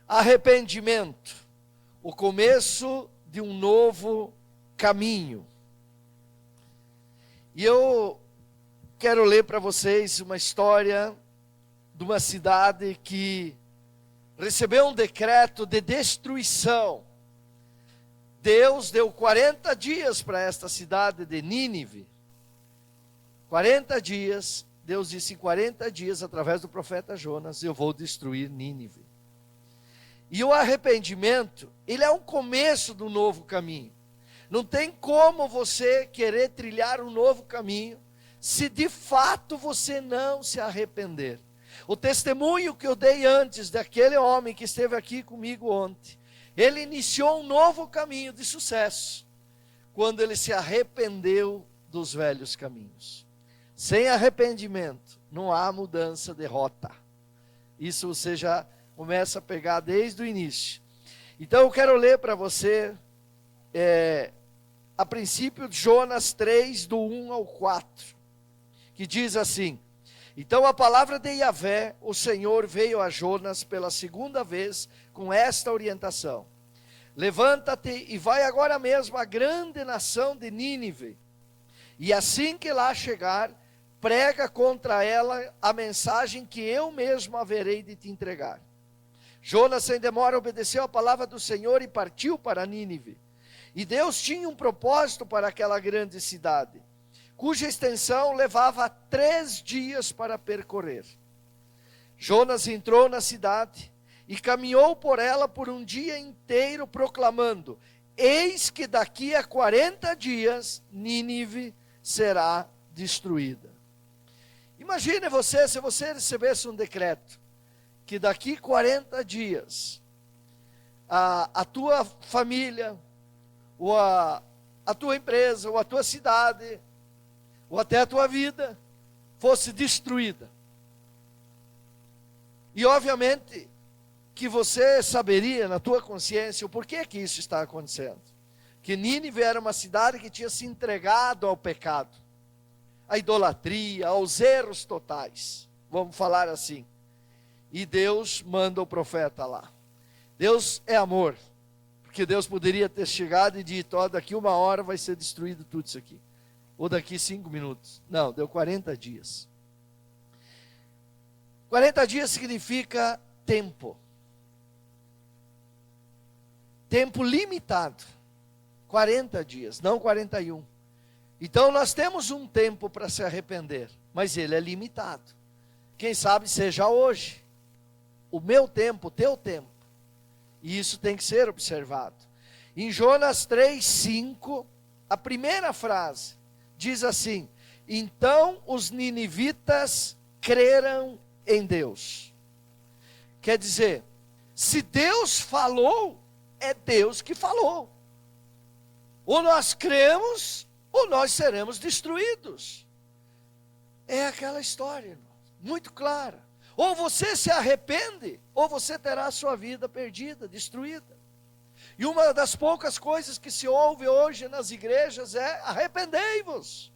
Arrependimento, o começo de um novo caminho. E eu quero ler para vocês uma história de uma cidade que recebeu um decreto de destruição. Deus deu 40 dias para esta cidade de Nínive. 40 dias, Deus disse: em 40 dias, através do profeta Jonas, eu vou destruir Nínive. E o arrependimento, ele é um começo do novo caminho. Não tem como você querer trilhar um novo caminho, se de fato você não se arrepender. O testemunho que eu dei antes daquele homem que esteve aqui comigo ontem, ele iniciou um novo caminho de sucesso, quando ele se arrependeu dos velhos caminhos. Sem arrependimento, não há mudança de rota. Isso você já começa a pegar desde o início. Então eu quero ler para você, a princípio, Jonas 3, do 1 ao 4, que diz assim: então a palavra de Yahvé, o Senhor, veio a Jonas pela segunda vez com esta orientação: levanta-te e vai agora mesmo à grande nação de Nínive, e assim que lá chegar, prega contra ela a mensagem que eu mesmo haverei de te entregar. Jonas sem demora obedeceu a palavra do Senhor e partiu para Nínive. E Deus tinha um propósito para aquela grande cidade, cuja extensão levava 3 dias para percorrer. Jonas entrou na cidade e caminhou por ela por um dia inteiro, proclamando: eis que daqui a 40 dias Nínive será destruída. Imagine você, se você recebesse um decreto, que daqui 40 dias, a tua família, ou a tua empresa, ou a tua cidade, ou até a tua vida, fosse destruída. E obviamente, que você saberia na tua consciência o porquê que isso está acontecendo. Que Nínive era uma cidade que tinha se entregado ao pecado, à idolatria, aos erros totais, vamos falar assim. E Deus manda o profeta lá. Deus é amor, porque Deus poderia ter chegado e dito: ó, daqui 1 hora vai ser destruído tudo isso aqui, ou daqui 5 minutos. Não, deu 40 dias. 40 dias significa tempo. Tempo limitado. 40 dias, não 41. Então nós temos um tempo para se arrepender, mas ele é limitado. Quem sabe seja hoje, o meu tempo, o teu tempo. E isso tem que ser observado. Em Jonas 3:5, a primeira frase diz assim: então os ninivitas creram em Deus. Quer dizer, se Deus falou, é Deus que falou. Ou nós cremos, ou nós seremos destruídos. É aquela história, irmão, muito clara. Ou você se arrepende, ou você terá a sua vida perdida, destruída. E uma das poucas coisas que se ouve hoje nas igrejas é: arrependei-vos.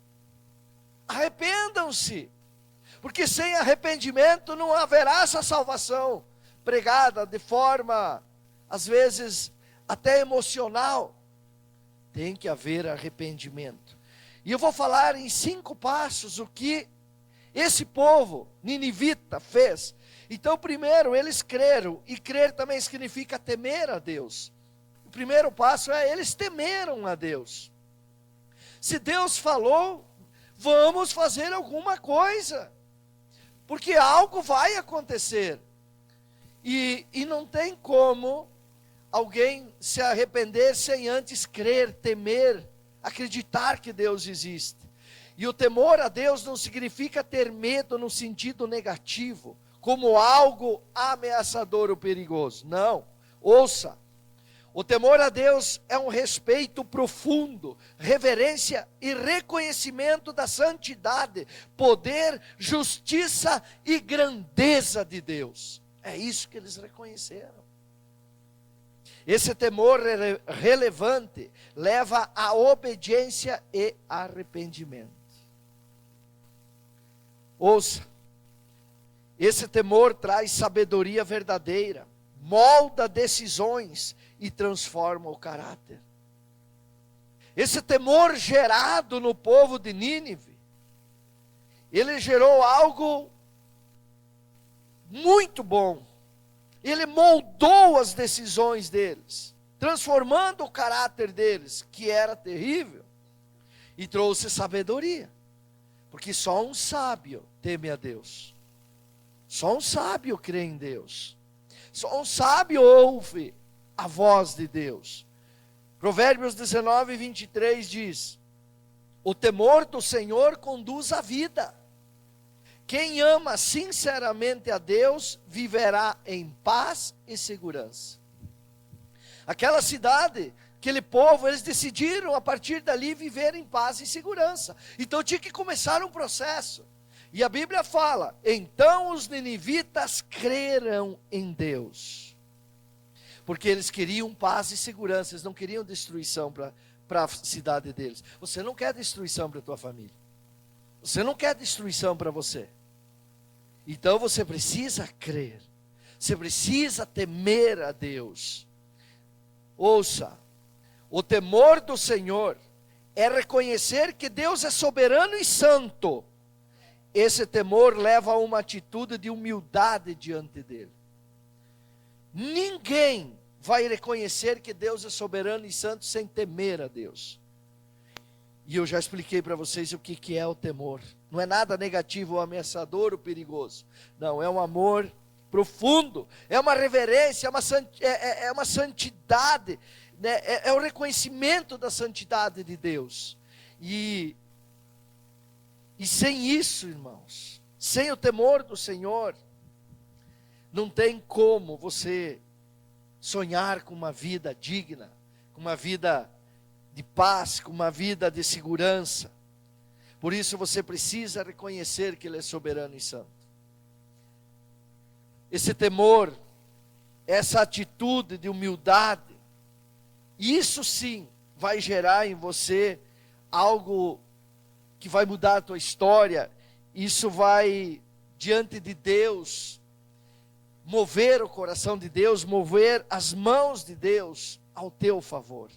Arrependam-se. Porque sem arrependimento não haverá essa salvação, pregada de forma, às vezes, até emocional. Tem que haver arrependimento. E eu vou falar em 5 passos o que esse povo ninivita fez. Então, primeiro, eles creram, e crer também significa temer a Deus. O primeiro passo é: eles temeram a Deus. Se Deus falou, vamos fazer alguma coisa, porque algo vai acontecer. E não tem como alguém se arrepender sem antes crer, temer, acreditar que Deus existe. E o temor a Deus não significa ter medo no sentido negativo, como algo ameaçador ou perigoso. Não, ouça. O temor a Deus é um respeito profundo, reverência e reconhecimento da santidade, poder, justiça e grandeza de Deus. É isso que eles reconheceram. Esse temor relevante leva à obediência e arrependimento. Ouça, esse temor traz sabedoria verdadeira, molda decisões e transforma o caráter. Esse temor gerado no povo de Nínive, ele gerou algo muito bom. Ele moldou as decisões deles, transformando o caráter deles, que era terrível, e trouxe sabedoria. Porque só um sábio teme a Deus. Só um sábio crê em Deus. Só um sábio ouve a voz de Deus. Provérbios 19, 23 diz: o temor do Senhor conduz à vida. Quem ama sinceramente a Deus viverá em paz e segurança. Aquela cidade, aquele povo, eles decidiram a partir dali viver em paz e segurança. Então tinha que começar um processo. E a Bíblia fala: então os ninivitas creram em Deus. Porque eles queriam paz e segurança, eles não queriam destruição para a cidade deles. Você não quer destruição para a tua família. Você não quer destruição para você. Então você precisa crer. Você precisa temer a Deus. Ouça, o temor do Senhor é reconhecer que Deus é soberano e santo. Esse temor leva a uma atitude de humildade diante dele. Ninguém vai reconhecer que Deus é soberano e santo sem temer a Deus. E eu já expliquei para vocês o que é o temor. Não é nada negativo, ou ameaçador, ou perigoso. Não, é um amor profundo, é uma reverência, é uma santidade, né? É o reconhecimento da santidade de Deus. E sem isso, irmãos, sem o temor do Senhor, não tem como você sonhar com uma vida digna, com uma vida de paz, com uma vida de segurança. Por isso você precisa reconhecer que Ele é soberano e santo. Esse temor, essa atitude de humildade, isso sim vai gerar em você algo que vai mudar a tua história. Isso vai, diante de Deus, mover o coração de Deus, mover as mãos de Deus ao teu favor.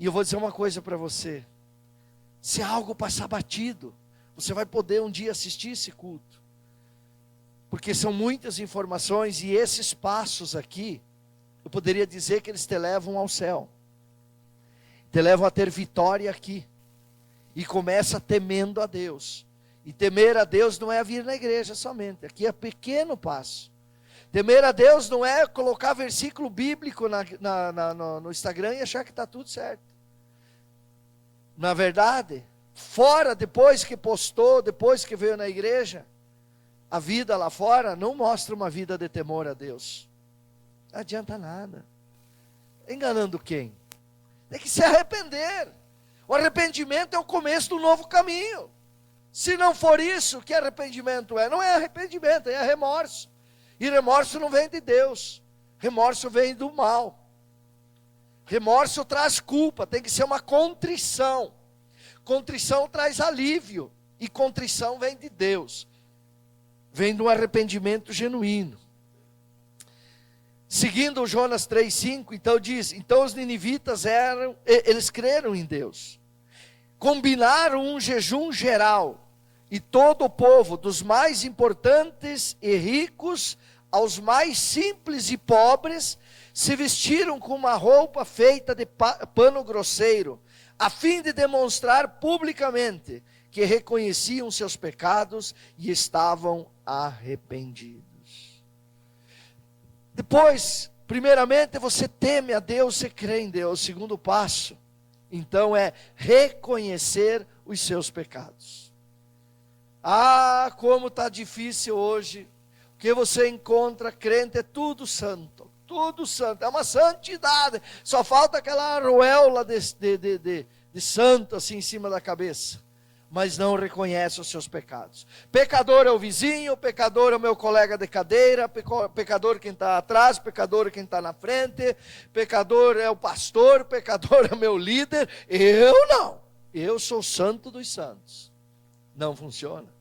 E eu vou dizer uma coisa para você: se algo passar batido, você vai poder um dia assistir esse culto, porque são muitas informações, e esses passos aqui, eu poderia dizer que eles te levam ao céu, te levam a ter vitória aqui. E começa temendo a Deus. E temer a Deus não é vir na igreja somente, aqui é pequeno passo. Temer a Deus não é colocar versículo bíblico no Instagram e achar que está tudo certo. Na verdade, fora, depois que postou, depois que veio na igreja, a vida lá fora não mostra uma vida de temor a Deus. Não adianta nada. Enganando quem? Tem que se arrepender. O arrependimento é o começo do novo caminho. Se não for isso, que arrependimento é? Não é arrependimento, é remorso. E remorso não vem de Deus. Remorso vem do mal. Remorso traz culpa, tem que ser uma contrição. Contrição traz alívio. E contrição vem de Deus. Vem de um arrependimento genuíno. Seguindo Jonas 3,5, então diz: então os ninivitas eles creram em Deus. Combinaram um jejum geral. E todo o povo, dos mais importantes e ricos, aos mais simples e pobres, se vestiram com uma roupa feita de pano grosseiro, a fim de demonstrar publicamente que reconheciam seus pecados e estavam arrependidos. Depois, primeiramente, você teme a Deus, você crê em Deus. O segundo passo, então, é reconhecer os seus pecados. Ah, como está difícil hoje, porque você encontra crente, é tudo santo, é uma santidade, só falta aquela arruela de santo assim em cima da cabeça, mas não reconhece os seus pecados. Pecador é o vizinho, pecador é o meu colega de cadeira, pecador quem está atrás, pecador quem está na frente, pecador é o pastor, pecador é o meu líder. Eu não, eu sou santo dos santos. Não funciona.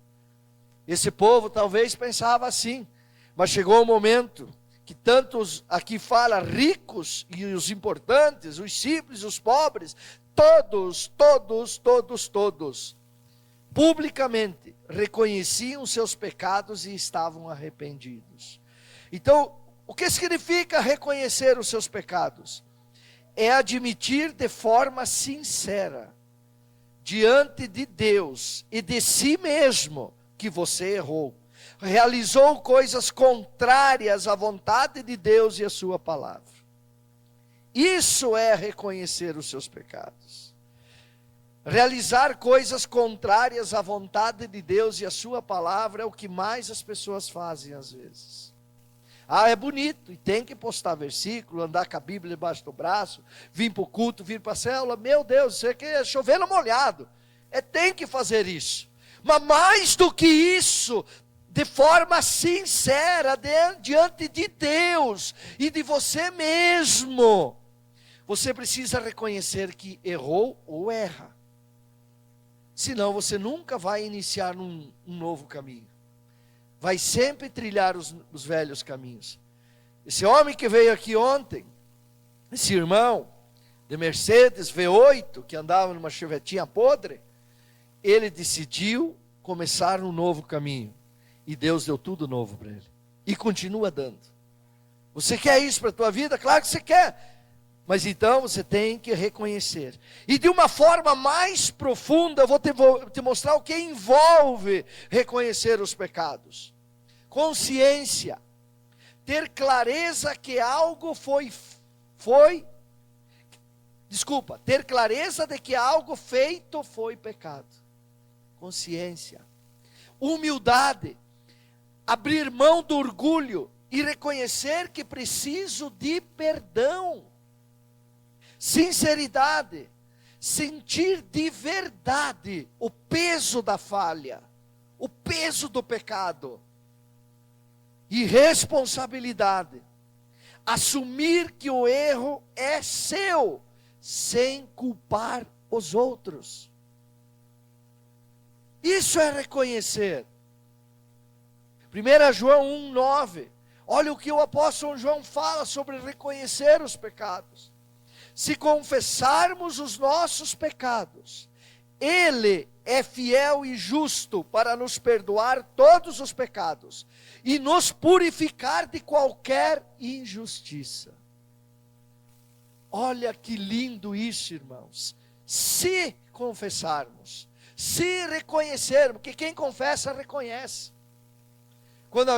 Esse povo talvez pensava assim, mas chegou o momento que tantos aqui fala, ricos e os importantes, os simples, os pobres, todos, publicamente reconheciam seus pecados e estavam arrependidos. Então, o que significa reconhecer os seus pecados? É admitir de forma sincera, diante de Deus e de si mesmo, que você errou, realizou coisas contrárias à vontade de Deus e à sua palavra. Isso é reconhecer os seus pecados. Realizar coisas contrárias à vontade de Deus e à sua palavra é o que mais as pessoas fazem às vezes. É bonito, e tem que postar versículo, andar com a Bíblia debaixo do braço, vir para o culto, vir para a célula. Meu Deus, isso aqui é chover no molhado. Tem que fazer isso. Mas mais do que isso, de forma sincera, diante de Deus e de você mesmo, você precisa reconhecer que errou ou erra. Senão você nunca vai iniciar um novo caminho. Vai sempre trilhar os velhos caminhos. Esse homem que veio aqui ontem, esse irmão de Mercedes V8, que andava numa chevetinha podre, ele decidiu começar um novo caminho. E Deus deu tudo novo para ele. E continua dando. Você quer isso para a tua vida? Claro que você quer. Mas então você tem que reconhecer. E de uma forma mais profunda, eu vou te mostrar o que envolve reconhecer os pecados. Consciência. Ter clareza que algo ter clareza de que algo feito foi pecado. Consciência. Humildade. Abrir mão do orgulho e reconhecer que preciso de perdão. Sinceridade, sentir de verdade o peso da falha, o peso do pecado. E responsabilidade, assumir que o erro é seu, sem culpar os outros. Isso é reconhecer. 1 João 1,9, olha o que o apóstolo João fala sobre reconhecer os pecados. Se confessarmos os nossos pecados, Ele é fiel e justo para nos perdoar todos os pecados e nos purificar de qualquer injustiça. Olha que lindo isso, irmãos. Se confessarmos, se reconhecermos, porque quem confessa, reconhece. Quando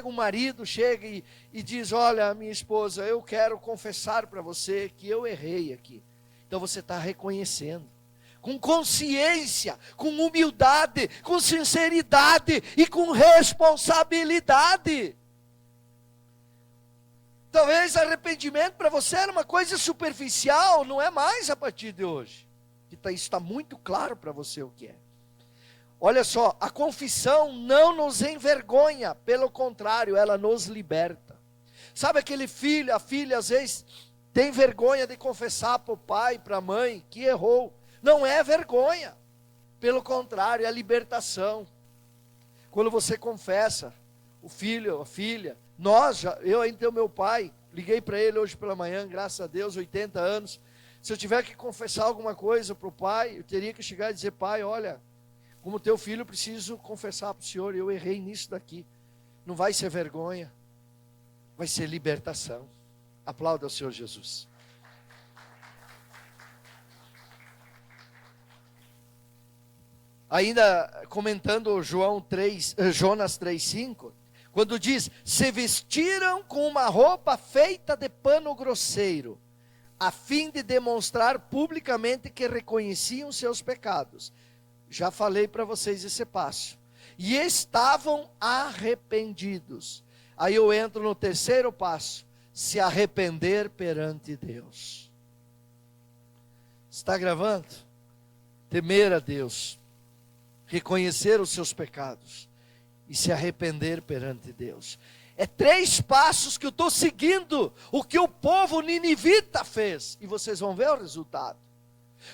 um marido chega e diz, olha, minha esposa, eu quero confessar para você que eu errei aqui. Então você está reconhecendo. Com consciência, com humildade, com sinceridade e com responsabilidade. Talvez arrependimento para você era uma coisa superficial, não é mais a partir de hoje. Isso está muito claro para você o que é. Olha só, a confissão não nos envergonha, pelo contrário, ela nos liberta. Sabe aquele filho, a filha às vezes tem vergonha de confessar para o pai, para a mãe, que errou. Não é vergonha, pelo contrário, é libertação. Quando você confessa, o filho, a filha, eu ainda tenho meu pai, liguei para ele hoje pela manhã, graças a Deus, 80 anos. Se eu tiver que confessar alguma coisa para o pai, eu teria que chegar e dizer, pai, olha, como teu filho, eu preciso confessar para o Senhor, eu errei nisso daqui. Não vai ser vergonha, vai ser libertação. Aplauda ao Senhor Jesus. Ainda comentando Jonas 3,5, quando diz, se vestiram com uma roupa feita de pano grosseiro, a fim de demonstrar publicamente que reconheciam seus pecados. Já falei para vocês esse passo. E estavam arrependidos. Aí eu entro no terceiro passo. Se arrepender perante Deus. Está gravando? Temer a Deus. Reconhecer os seus pecados. E se arrepender perante Deus. É 3 passos que eu estou seguindo. O que o povo ninivita fez. E vocês vão ver o resultado.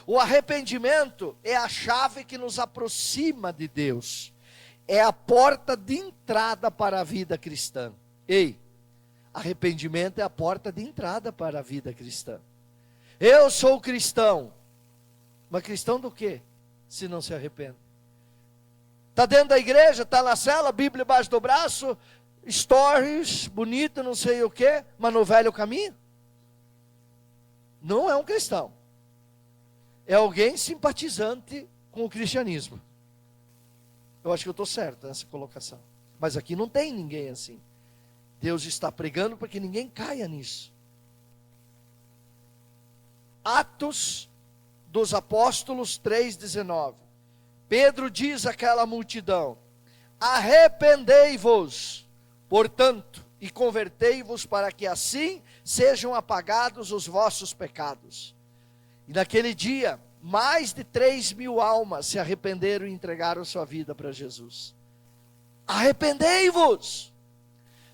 O arrependimento é a chave que nos aproxima de Deus. É a porta de entrada para a vida cristã. Ei, Arrependimento é a porta de entrada para a vida cristã. Eu sou cristão. Mas cristão do quê? Se não se arrepende. Está dentro da igreja, está na cela, Bíblia embaixo do braço, stories, bonito, não sei o quê, mas no velho caminho? Não é um cristão. É alguém simpatizante com o cristianismo. Eu acho que eu estou certo nessa colocação. Mas aqui não tem ninguém assim. Deus está pregando para que ninguém caia nisso. Atos dos Apóstolos 3,19. Pedro diz àquela multidão: arrependei-vos, portanto, e convertei-vos, para que assim sejam apagados os vossos pecados. E naquele dia, mais de 3.000 almas se arrependeram e entregaram sua vida para Jesus. Arrependei-vos!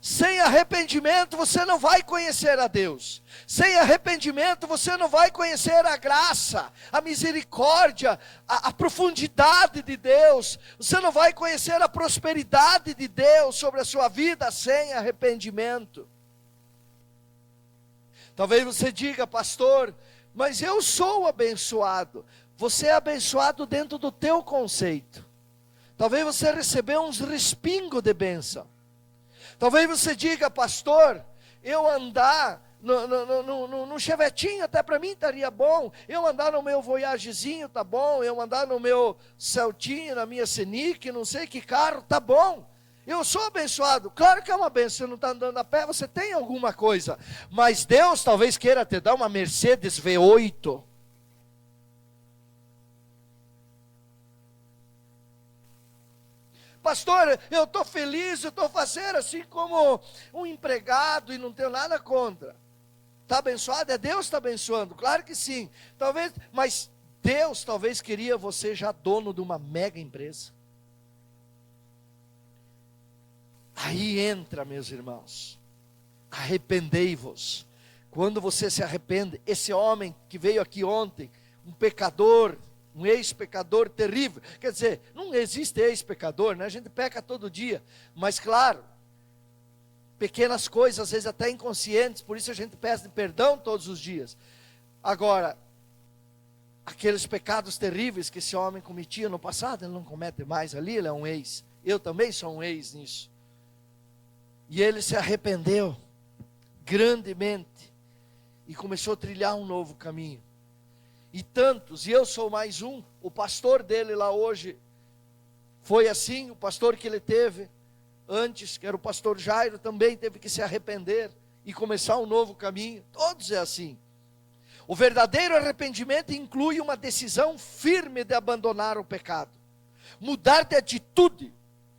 Sem arrependimento você não vai conhecer a Deus. Sem arrependimento você não vai conhecer a graça, a misericórdia, a profundidade de Deus. Você não vai conhecer a prosperidade de Deus sobre a sua vida sem arrependimento. Talvez você diga: pastor, mas eu sou abençoado. Você é abençoado dentro do teu conceito. Talvez você recebeu uns respingos de bênção. Talvez você diga: pastor, eu andar no chevetinho até para mim estaria bom. Eu andar no meu Voyagezinho tá bom. Eu andar no meu Celtinho, na minha Scenic, não sei que carro, tá bom. Eu sou abençoado. Claro que é uma bênção. Você não está andando a pé, você tem alguma coisa. Mas Deus talvez queira te dar uma Mercedes V8. Pastor, eu estou feliz, eu estou fazendo assim como um empregado e não tenho nada contra. Está abençoado? É Deus que está abençoando, claro que sim. Talvez, mas Deus talvez queria você já dono de uma mega empresa. Aí entra, meus irmãos, arrependei-vos. Quando você se arrepende, esse homem que veio aqui ontem, um pecador, um ex-pecador terrível. Quer dizer, não existe ex-pecador, né? A gente peca todo dia. Mas claro, pequenas coisas, às vezes até inconscientes, por isso a gente pede perdão todos os dias. Agora, aqueles pecados terríveis que esse homem cometia no passado, ele não comete mais ali, ele é um ex. Eu também sou um ex nisso. E ele se arrependeu grandemente e começou a trilhar um novo caminho. E tantos, e eu sou mais um, o pastor dele lá hoje foi assim, o pastor que ele teve antes, que era o pastor Jairo, também teve que se arrepender e começar um novo caminho. Todos é assim. O verdadeiro arrependimento inclui uma decisão firme de abandonar o pecado, mudar de atitude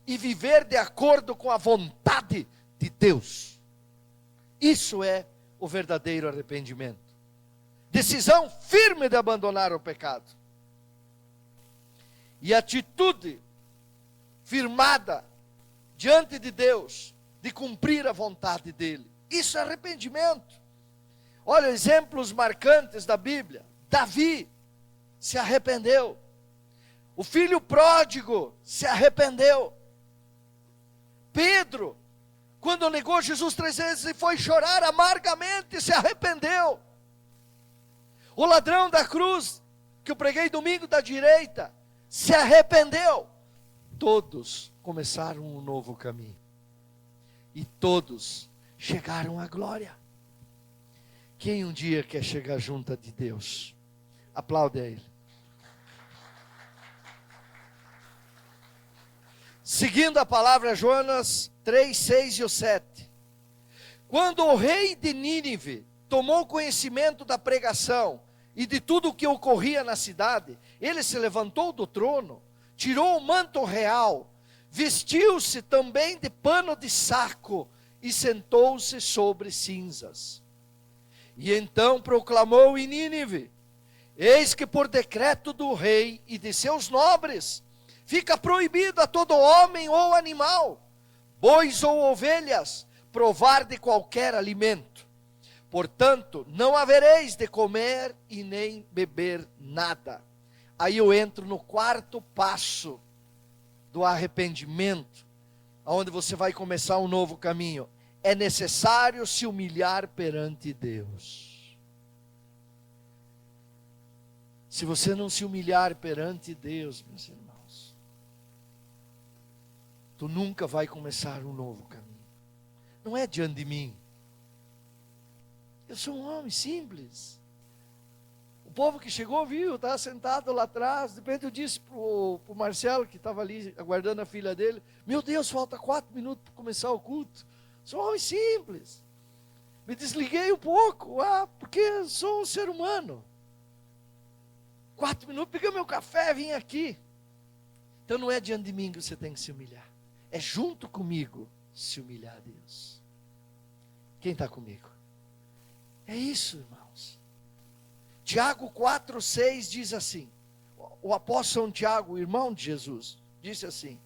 e viver de acordo com a vontade de Deus. Isso é o verdadeiro arrependimento. Decisão firme de abandonar o pecado. E atitude firmada diante de Deus, de cumprir a vontade dEle. Isso é arrependimento. Olha, exemplos marcantes da Bíblia. Davi se arrependeu. O filho pródigo se arrependeu. Pedro, quando negou Jesus 3 vezes e foi chorar amargamente, se arrependeu. O ladrão da cruz, que eu preguei domingo da direita, se arrependeu. Todos começaram um novo caminho. E todos chegaram à glória. Quem um dia quer chegar junto de Deus? Aplaude a Ele. Seguindo a palavra, Jonas 3, 6 e 7. Quando o rei de Nínive tomou conhecimento da pregação e de tudo o que ocorria na cidade, ele se levantou do trono, tirou o manto real, vestiu-se também de pano de saco e sentou-se sobre cinzas. E então proclamou em Nínive: eis que por decreto do rei e de seus nobres, fica proibido a todo homem ou animal, bois ou ovelhas, provar de qualquer alimento. Portanto, não havereis de comer e nem beber nada. Aí eu entro no quarto passo do arrependimento, onde você vai começar um novo caminho. é necessário se humilhar perante Deus. Se você não se humilhar perante Deus, meus irmãos, tu nunca vai começar um novo caminho. Não é diante de mim. Eu sou um homem simples. O povo que chegou viu, estava sentado lá atrás. De repente eu disse para o Marcelo, que estava ali aguardando a filha dele: meu Deus, falta 4 minutos para começar o culto. Sou um homem simples. Me desliguei um pouco, porque sou um ser humano. 4 minutos, peguei meu café, vim aqui. Então não é diante de mim que você tem que se humilhar. É junto comigo se humilhar a Deus. Quem está comigo? É isso, irmãos. Tiago 4,6 diz assim, o apóstolo Tiago, o irmão de Jesus, disse assim: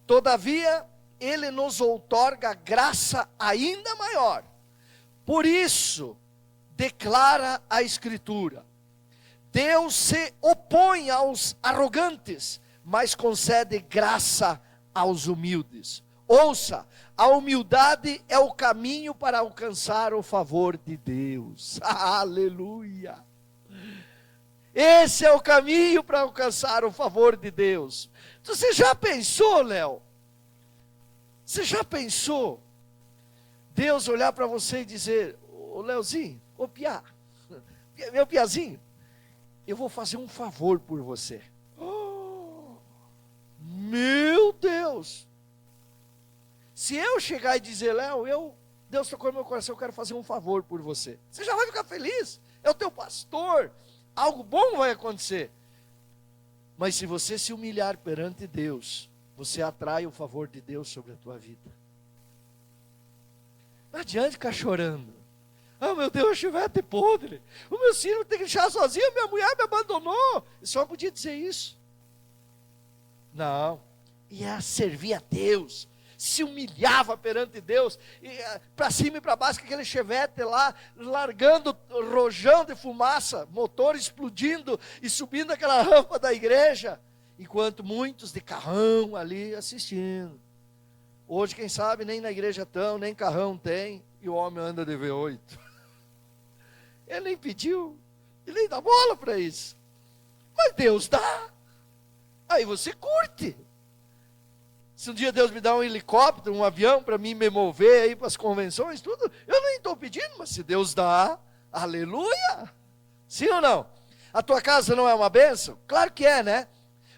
todavia ele nos outorga graça ainda maior. Por isso, declara a Escritura: Deus se opõe aos arrogantes, mas concede graça aos humildes. Ouça, a humildade é o caminho para alcançar o favor de Deus. Aleluia! Esse é o caminho para alcançar o favor de Deus. Você já pensou, Léo? Você já pensou Deus olhar para você e dizer: ô Léozinho, ô Piá, meu Piazinho, eu vou fazer um favor por você. Oh, meu Deus! Se eu chegar e dizer: Léo, Deus tocou no meu coração, eu quero fazer um favor por você. Você já vai ficar feliz. É o teu pastor. Algo bom vai acontecer. Mas se você se humilhar perante Deus, você atrai o favor de Deus sobre a tua vida. Não adianta ficar chorando. Meu Deus, a chuvete é podre. O meu filho tem que deixar sozinho, minha mulher me abandonou. Eu só podia dizer isso. Não. Ia servir a Deus. Se humilhava perante Deus, para cima e para baixo, com aquele chevette lá, largando rojão de fumaça, motor explodindo e subindo aquela rampa da igreja, enquanto muitos de carrão ali assistindo. Hoje, quem sabe, nem na igreja estão, nem carrão tem, e o homem anda de V8. Ele nem pediu, ele nem dá bola para isso, mas Deus dá, aí você curte. Se um dia Deus me dá um helicóptero, um avião para mim me mover aí para as convenções, tudo, eu nem estou pedindo, mas se Deus dá, aleluia! Sim ou não? A tua casa não é uma bênção? Claro que é, né?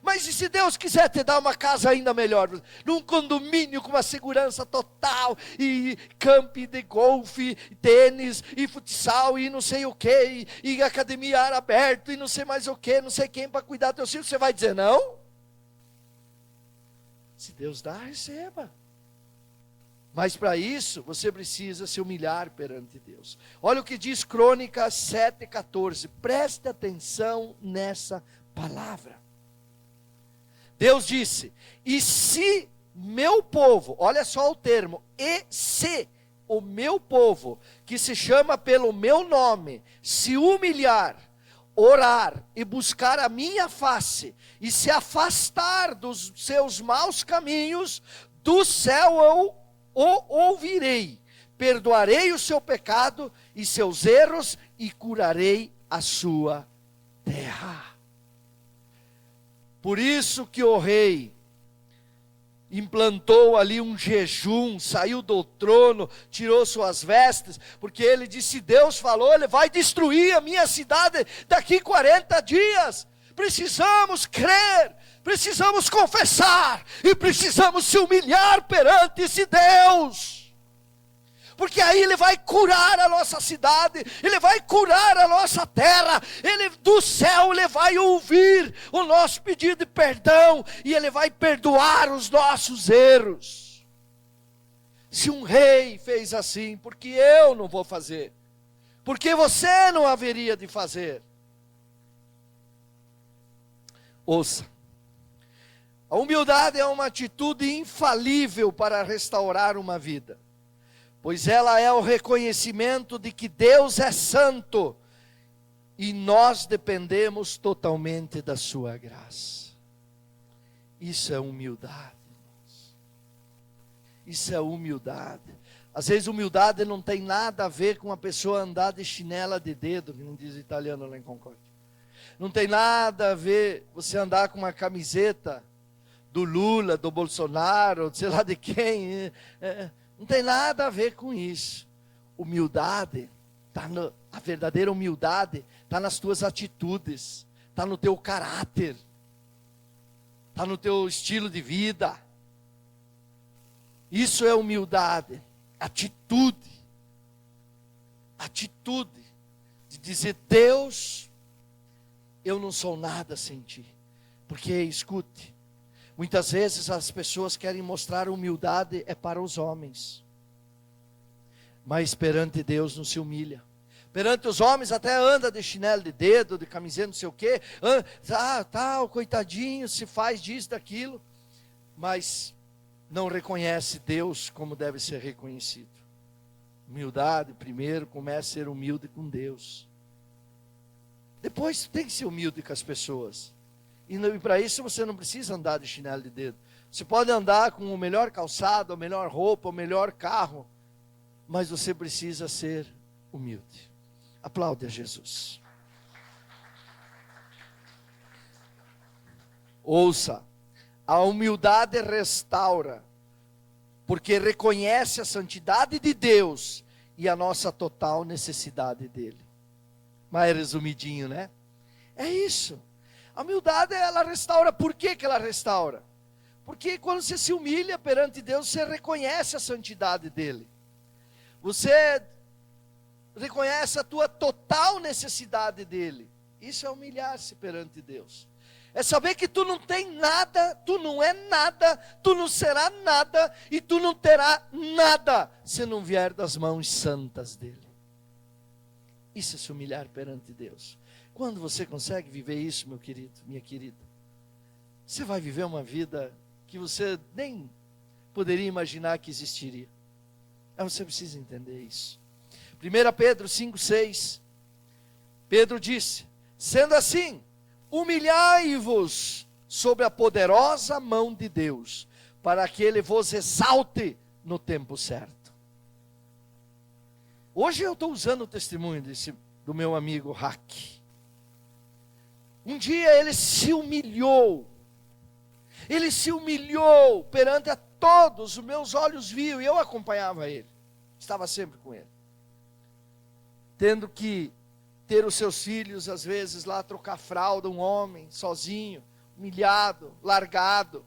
Mas e se Deus quiser te dar uma casa ainda melhor, num condomínio com uma segurança total, e campo de golfe, tênis, e futsal, e não sei o que, e academia ar aberto, e não sei mais o que, não sei quem para cuidar do teu filho, você vai dizer não? Se Deus dá, receba. Mas para isso, você precisa se humilhar perante Deus. Olha o que diz Crônicas 7,14. Preste atenção nessa palavra. Deus disse: e se meu povo, olha só o termo, e se o meu povo, que se chama pelo meu nome, se humilhar, orar e buscar a minha face, e se afastar dos seus maus caminhos, do céu eu o ouvirei, perdoarei o seu pecado e seus erros, e curarei a sua terra. Por isso que o rei implantou ali um jejum, saiu do trono, tirou suas vestes, porque ele disse: Deus falou, ele vai destruir a minha cidade daqui 40 dias. Precisamos crer, precisamos confessar, e precisamos se humilhar perante esse Deus. Porque aí Ele vai curar a nossa cidade, Ele vai curar a nossa terra, Ele do céu Ele vai ouvir o nosso pedido de perdão, e Ele vai perdoar os nossos erros. Se um rei fez assim, por que eu não vou fazer? Por que você não haveria de fazer? Ouça, a humildade é uma atitude infalível para restaurar uma vida, pois ela é o reconhecimento de que Deus é santo e nós dependemos totalmente da sua graça. Isso é humildade, irmãos. Isso é humildade. Às vezes humildade não tem nada a ver com a pessoa andar de chinela de dedo, que não diz italiano lá em Concórdia. Não tem nada a ver você andar com uma camiseta do Lula, do Bolsonaro, sei lá de quem. Não tem nada a ver com isso. Humildade, a verdadeira humildade está nas tuas atitudes, está no teu caráter, está no teu estilo de vida. Isso é humildade, atitude de dizer: Deus, eu não sou nada sem ti. Porque, escute, muitas vezes as pessoas querem mostrar humildade é para os homens, mas perante Deus não se humilha. Perante os homens até anda de chinelo de dedo, de camiseta, não sei o quê. Tá, o coitadinho se faz disso, daquilo, mas não reconhece Deus como deve ser reconhecido. Humildade, primeiro, começa a ser humilde com Deus. Depois tem que ser humilde com as pessoas. E para isso você não precisa andar de chinelo de dedo. Você pode andar com o melhor calçado, a melhor roupa, o melhor carro, mas você precisa ser humilde. Aplaude a Jesus. Ouça, a humildade restaura, porque reconhece a santidade de Deus e a nossa total necessidade dele. Mais resumidinho, né? É isso. A humildade, ela restaura. Por que ela restaura? Porque quando você se humilha perante Deus, você reconhece a santidade dele. Você reconhece a tua total necessidade dele. Isso é humilhar-se perante Deus. É saber que tu não tem nada, tu não é nada, tu não será nada e tu não terá nada se não vier das mãos santas dele. Isso é se humilhar perante Deus. Quando você consegue viver isso, meu querido, minha querida, você vai viver uma vida que você nem poderia imaginar que existiria. Mas você precisa entender isso. 1 Pedro 5,6, Pedro disse: sendo assim, humilhai-vos sob a poderosa mão de Deus, para que Ele vos exalte no tempo certo. Hoje eu estou usando o testemunho do meu amigo Hack. Um dia ele se humilhou perante a todos, os meus olhos viam, e eu acompanhava ele, estava sempre com ele. Tendo que ter os seus filhos, às vezes, lá trocar fralda, um homem, sozinho, humilhado, largado,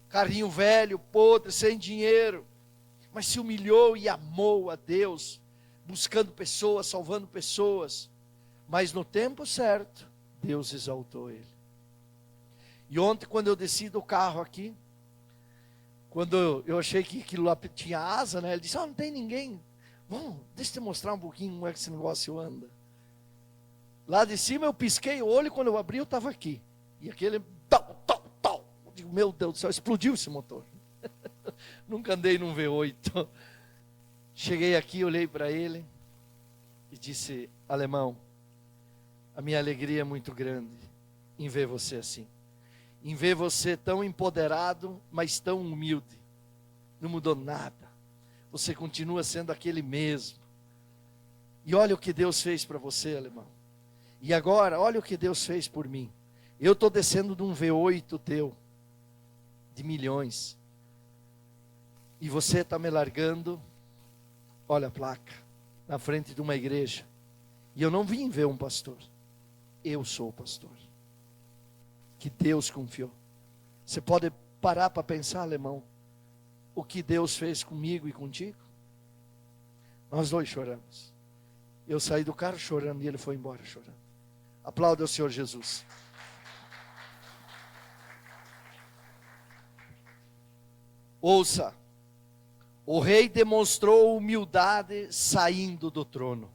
carrinho velho, podre, sem dinheiro, mas se humilhou e amou a Deus, buscando pessoas, salvando pessoas, mas no tempo certo, Deus exaltou ele. E ontem, quando eu desci do carro aqui, quando eu achei que aquilo lá tinha asa, né, ele disse: não tem ninguém. Bom, deixa eu te mostrar um pouquinho como é que esse negócio anda. Lá de cima eu pisquei o olho, quando eu abri eu estava aqui. E aquele tal. Eu digo: meu Deus do céu, explodiu esse motor. Nunca andei num V8. Cheguei aqui, olhei para ele e disse: alemão, a minha alegria é muito grande em ver você assim. Em ver você tão empoderado, mas tão humilde. Não mudou nada. Você continua sendo aquele mesmo. E olha o que Deus fez para você, alemão. E agora, olha o que Deus fez por mim. Eu estou descendo de um V8 teu, de milhões. E você está me largando, olha a placa, na frente de uma igreja. E eu não vim ver um pastor. Eu sou o pastor. Que Deus confiou. Você pode parar para pensar, alemão, o que Deus fez comigo e contigo? Nós dois choramos. Eu saí do carro chorando e ele foi embora chorando. Aplauda o Senhor Jesus. Ouça, o rei demonstrou humildade saindo do trono.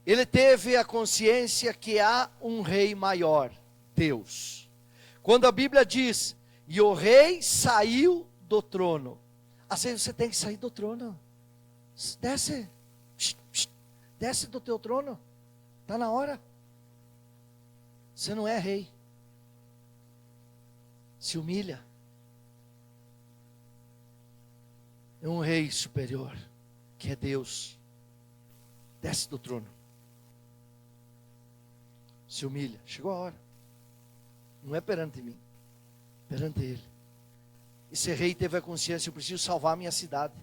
Ele teve a consciência que há um rei maior, Deus. Quando a Bíblia diz, e o rei saiu do trono, assim você tem que sair do trono. Desce, desce do teu trono, está na hora. Você não é rei. Se humilha. É um rei superior, que é Deus. Desce do trono. Se humilha. Chegou a hora. Não é perante mim, perante Ele. Esse rei teve a consciência: eu preciso salvar a minha cidade.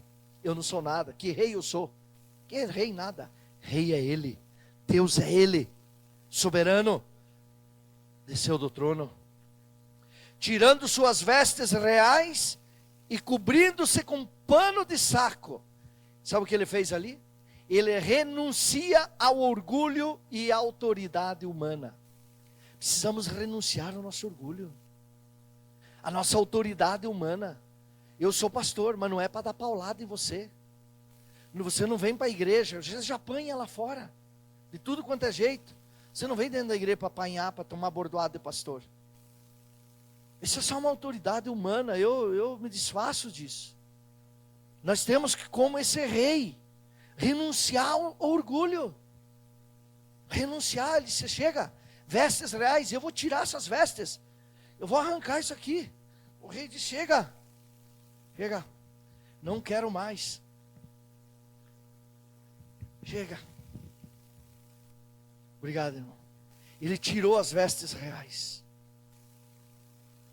Eu não sou nada. Que rei eu sou? Que é rei nada. Rei é Ele. Deus é Ele. Soberano. Desceu do trono. Tirando suas vestes reais e cobrindo-se com pano de saco. Sabe o que ele fez ali? Ele renuncia ao orgulho e à autoridade humana. Precisamos renunciar ao nosso orgulho, a nossa autoridade humana. Eu sou pastor, mas não é para dar paulada em você. Você não vem para a igreja, você já apanha lá fora, de tudo quanto é jeito. Você não vem dentro da igreja para apanhar, para tomar bordoada de pastor. Isso é só uma autoridade humana, eu me desfaço disso. Nós temos que, como esse rei, renunciar ao orgulho. Renunciar, ele se chega, vestes reais, eu vou tirar essas vestes. Eu vou arrancar isso aqui. O rei diz: chega, não quero mais. Chega. Obrigado, irmão. Ele tirou as vestes reais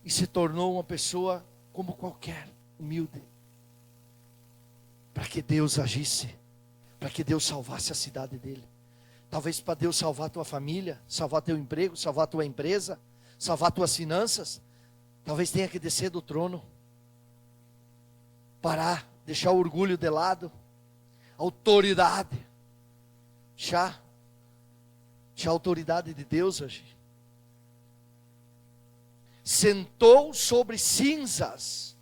e se tornou uma pessoa como qualquer, humilde, para que Deus agisse, para que Deus salvasse a cidade dele. Talvez para Deus salvar a tua família, salvar teu emprego, salvar a tua empresa, salvar tuas finanças. Talvez tenha que descer do trono, parar, deixar o orgulho de lado, autoridade, deixar a autoridade de Deus agir. Sentou sobre cinzas.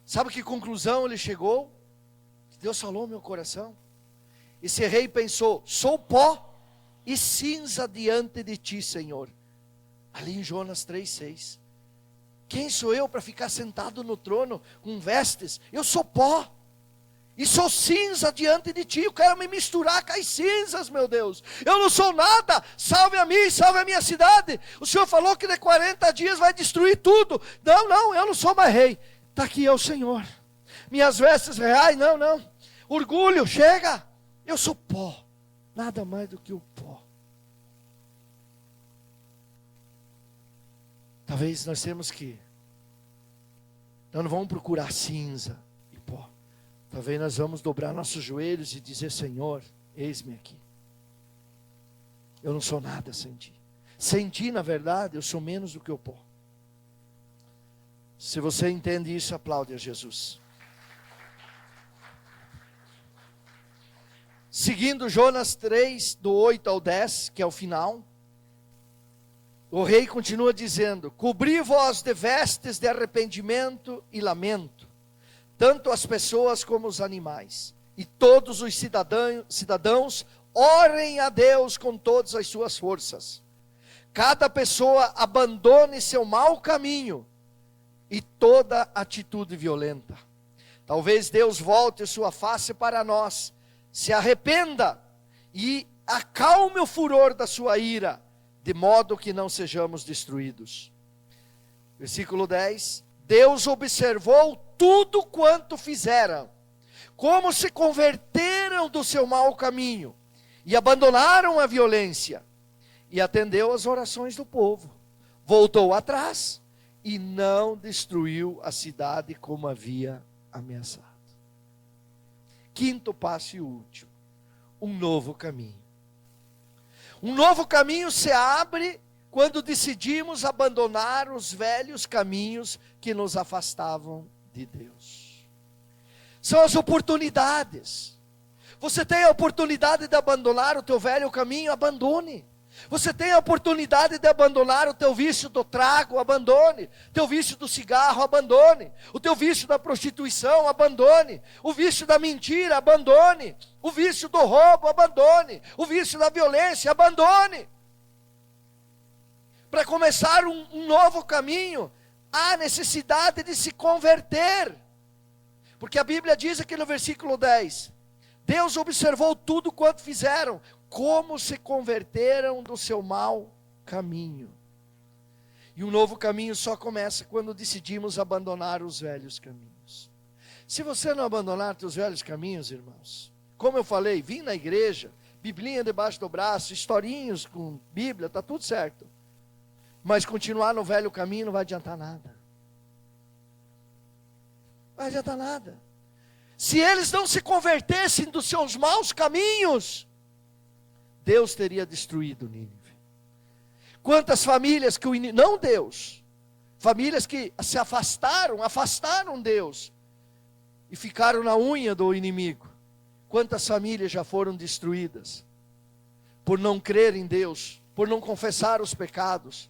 Sabe que conclusão ele chegou? Deus falou ao meu coração. Esse rei pensou: sou pó e cinza diante de ti, Senhor. Ali em Jonas 3,6. Quem sou eu para ficar sentado no trono com vestes? Eu sou pó e sou cinza diante de ti. Eu quero me misturar com as cinzas, meu Deus. Eu não sou nada. Salve a mim, salve a minha cidade. O Senhor falou que de 40 dias vai destruir tudo. Não, eu não sou mais rei. Está aqui, é o Senhor. Minhas vestes reais, não. Orgulho, chega. Eu sou pó, nada mais do que o pó. Talvez nós temos que, nós não vamos procurar cinza e pó. Talvez nós vamos dobrar nossos joelhos e dizer: Senhor, eis-me aqui. Eu não sou nada sem ti. Sem ti, na verdade, eu sou menos do que o pó. Se você entende isso, aplaude a Jesus. Seguindo Jonas 3, do 8 ao 10, que é o final, o rei continua dizendo: cobri vós de vestes de arrependimento e lamento, tanto as pessoas como os animais, e todos os cidadãos orem a Deus com todas as suas forças. Cada pessoa abandone seu mau caminho e toda atitude violenta. Talvez Deus volte sua face para nós, se arrependa e acalme o furor da sua ira, de modo que não sejamos destruídos. Versículo 10. Deus observou tudo quanto fizeram, como se converteram do seu mau caminho e abandonaram a violência, e atendeu às orações do povo. Voltou atrás e não destruiu a cidade como havia ameaçado. Quinto passo e último: um novo caminho. Um novo caminho se abre quando decidimos abandonar os velhos caminhos que nos afastavam de Deus. São as oportunidades. Você tem a oportunidade de abandonar o teu velho caminho, abandone. Você tem a oportunidade de abandonar o teu vício do trago, abandone. Teu vício do cigarro, abandone. O teu vício da prostituição, abandone. O vício da mentira, abandone. O vício do roubo, abandone. O vício da violência, abandone. Para começar um novo caminho, há necessidade de se converter. Porque a Bíblia diz aqui no versículo 10, Deus observou tudo quanto fizeram, como se converteram do seu mau caminho. E um novo caminho só começa quando decidimos abandonar os velhos caminhos. Se você não abandonar teus velhos caminhos, irmãos, como eu falei, vim na igreja, biblinha debaixo do braço, historinhos com Bíblia, está tudo certo. Mas continuar no velho caminho não vai adiantar nada. Não vai adiantar nada. Se eles não se convertessem dos seus maus caminhos, Deus teria destruído Nínive. Quantas famílias que não Deus, famílias que se afastaram Deus e ficaram na unha do inimigo. Quantas famílias já foram destruídas por não crer em Deus, por não confessar os pecados,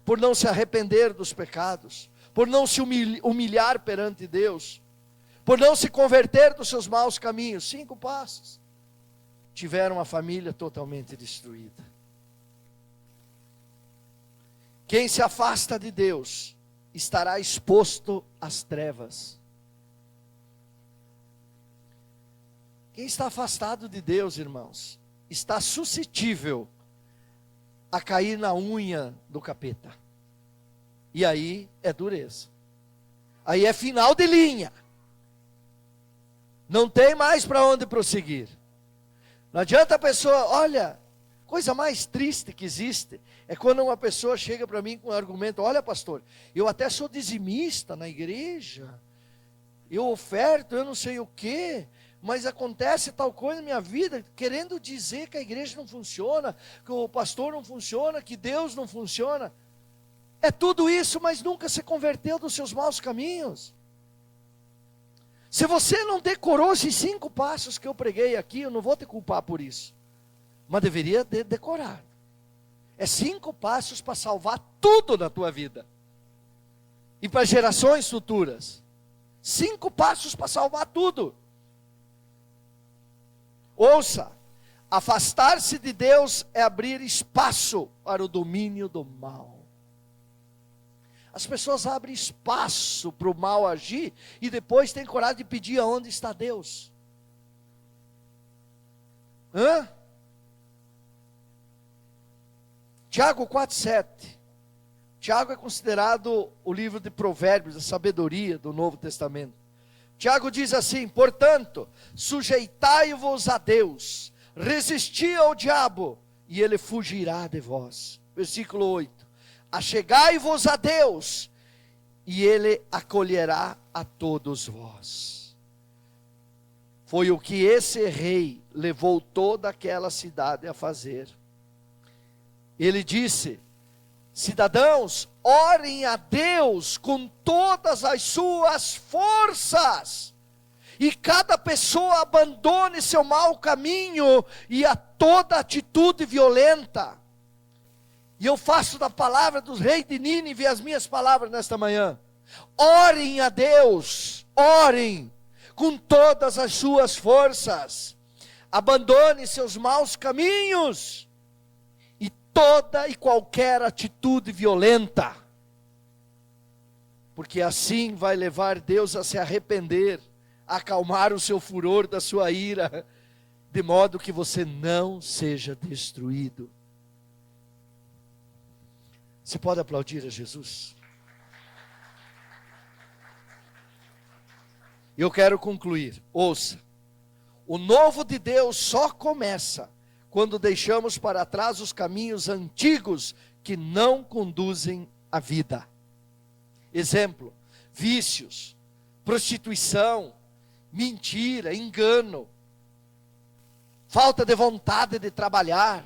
por não se arrepender dos pecados, por não se humilhar perante Deus, por não se converter dos seus maus caminhos. 5 passos. Tiveram a família totalmente destruída. Quem se afasta de Deus estará exposto às trevas. Quem está afastado de Deus, irmãos, está suscetível a cair na unha do capeta. E aí é dureza. Aí é final de linha. Não tem mais para onde prosseguir. Não adianta a pessoa, olha, coisa mais triste que existe é quando uma pessoa chega para mim com um argumento: olha, pastor, eu até sou dizimista na igreja, eu oferto, eu não sei o quê, mas acontece tal coisa na minha vida, querendo dizer que a igreja não funciona, que o pastor não funciona, que Deus não funciona. É tudo isso, mas nunca se converteu dos seus maus caminhos. Se você não decorou esses 5 passos que eu preguei aqui, eu não vou te culpar por isso, mas deveria decorar. É 5 passos para salvar tudo na tua vida e para gerações futuras. 5 passos para salvar tudo. Ouça, afastar-se de Deus é abrir espaço para o domínio do mal. As pessoas abrem espaço para o mal agir e depois têm coragem de pedir aonde está Deus. Tiago 4,7. Tiago é considerado o livro de Provérbios, a sabedoria do Novo Testamento. Tiago diz assim: portanto, sujeitai-vos a Deus, resisti ao diabo, e ele fugirá de vós. Versículo 8. Achegai-vos a Deus, e ele acolherá a todos vós. Foi o que esse rei levou toda aquela cidade a fazer. Ele disse: cidadãos, orem a Deus com todas as suas forças, e cada pessoa abandone seu mau caminho e a toda atitude violenta. E eu faço da palavra dos reis de Nínive as minhas palavras nesta manhã. Orem a Deus, orem com todas as suas forças, abandone seus maus caminhos e toda e qualquer atitude violenta, porque assim vai levar Deus a se arrepender, a acalmar o seu furor da sua ira, de modo que você não seja destruído. Você pode aplaudir a Jesus? Eu quero concluir. Ouça, o novo de Deus só começa quando deixamos para trás os caminhos antigos que não conduzem à vida. Exemplo: vícios, prostituição, mentira, engano, falta de vontade de trabalhar,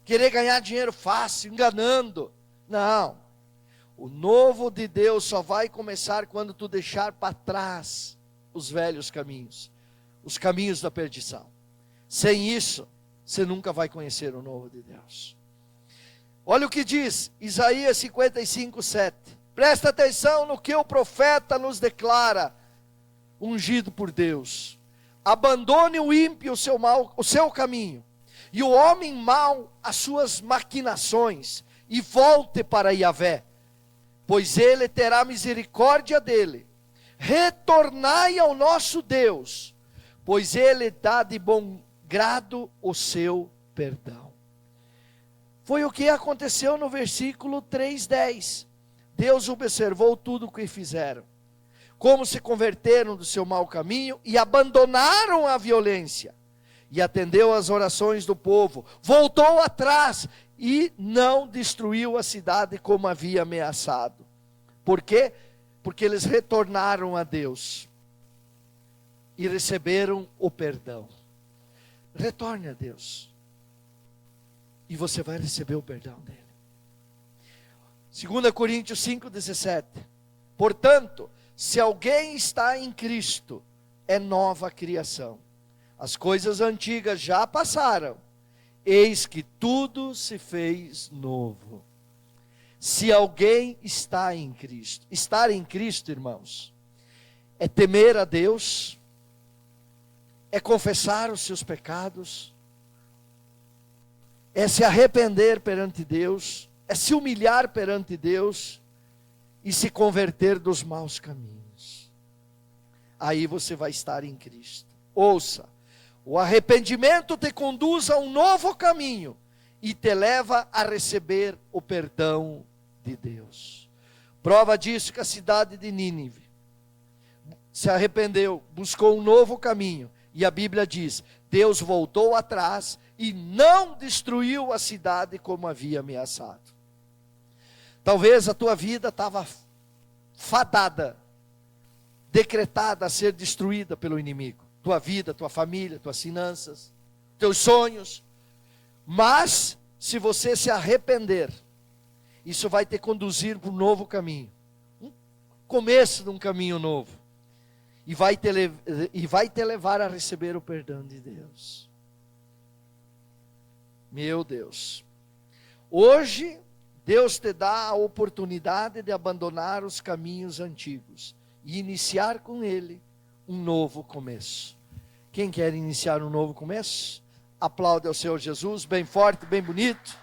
querer ganhar dinheiro fácil, enganando. Não. O novo de Deus só vai começar quando tu deixar para trás os velhos caminhos, os caminhos da perdição. Sem isso, você nunca vai conhecer o novo de Deus. Olha o que diz Isaías 55:7. Presta atenção no que o profeta nos declara, ungido por Deus. Abandone o ímpio o seu caminho, e o homem mau as suas maquinações, e volte para Yahvé, pois ele terá misericórdia dele. Retornai ao nosso Deus, pois ele dá de bom grado o seu perdão. Foi o que aconteceu no versículo 3:10. Deus observou tudo o que fizeram. como se converteram do seu mau caminho e abandonaram a violência. E atendeu às orações do povo, voltou atrás e não destruiu a cidade como havia ameaçado. Por quê? Porque eles retornaram a Deus e receberam o perdão. Retorne a Deus e você vai receber o perdão dele. 2 Coríntios 5,17. Portanto, se alguém está em Cristo, é nova criação. As coisas antigas já passaram, eis que tudo se fez novo. Se alguém está em Cristo, estar em Cristo, irmãos, é temer a Deus, é confessar os seus pecados, é se arrepender perante Deus, é se humilhar perante Deus e se converter dos maus caminhos. Aí você vai estar em Cristo. Ouça, o arrependimento te conduz a um novo caminho e te leva a receber o perdão de Deus. Prova disso que a cidade de Nínive se arrependeu, buscou um novo caminho, e a Bíblia diz: Deus voltou atrás e não destruiu a cidade como havia ameaçado. Talvez a tua vida estava fadada, decretada a ser destruída pelo inimigo. Tua vida, tua família, tuas finanças, teus sonhos. Mas, se você se arrepender, isso vai te conduzir para um novo caminho. Um começo de um caminho novo. E vai te levar a receber o perdão de Deus. Meu Deus. Hoje, Deus te dá a oportunidade de abandonar os caminhos antigos e iniciar com Ele um novo começo. Quem quer iniciar um novo começo? Aplaude ao Senhor Jesus, bem forte, bem bonito.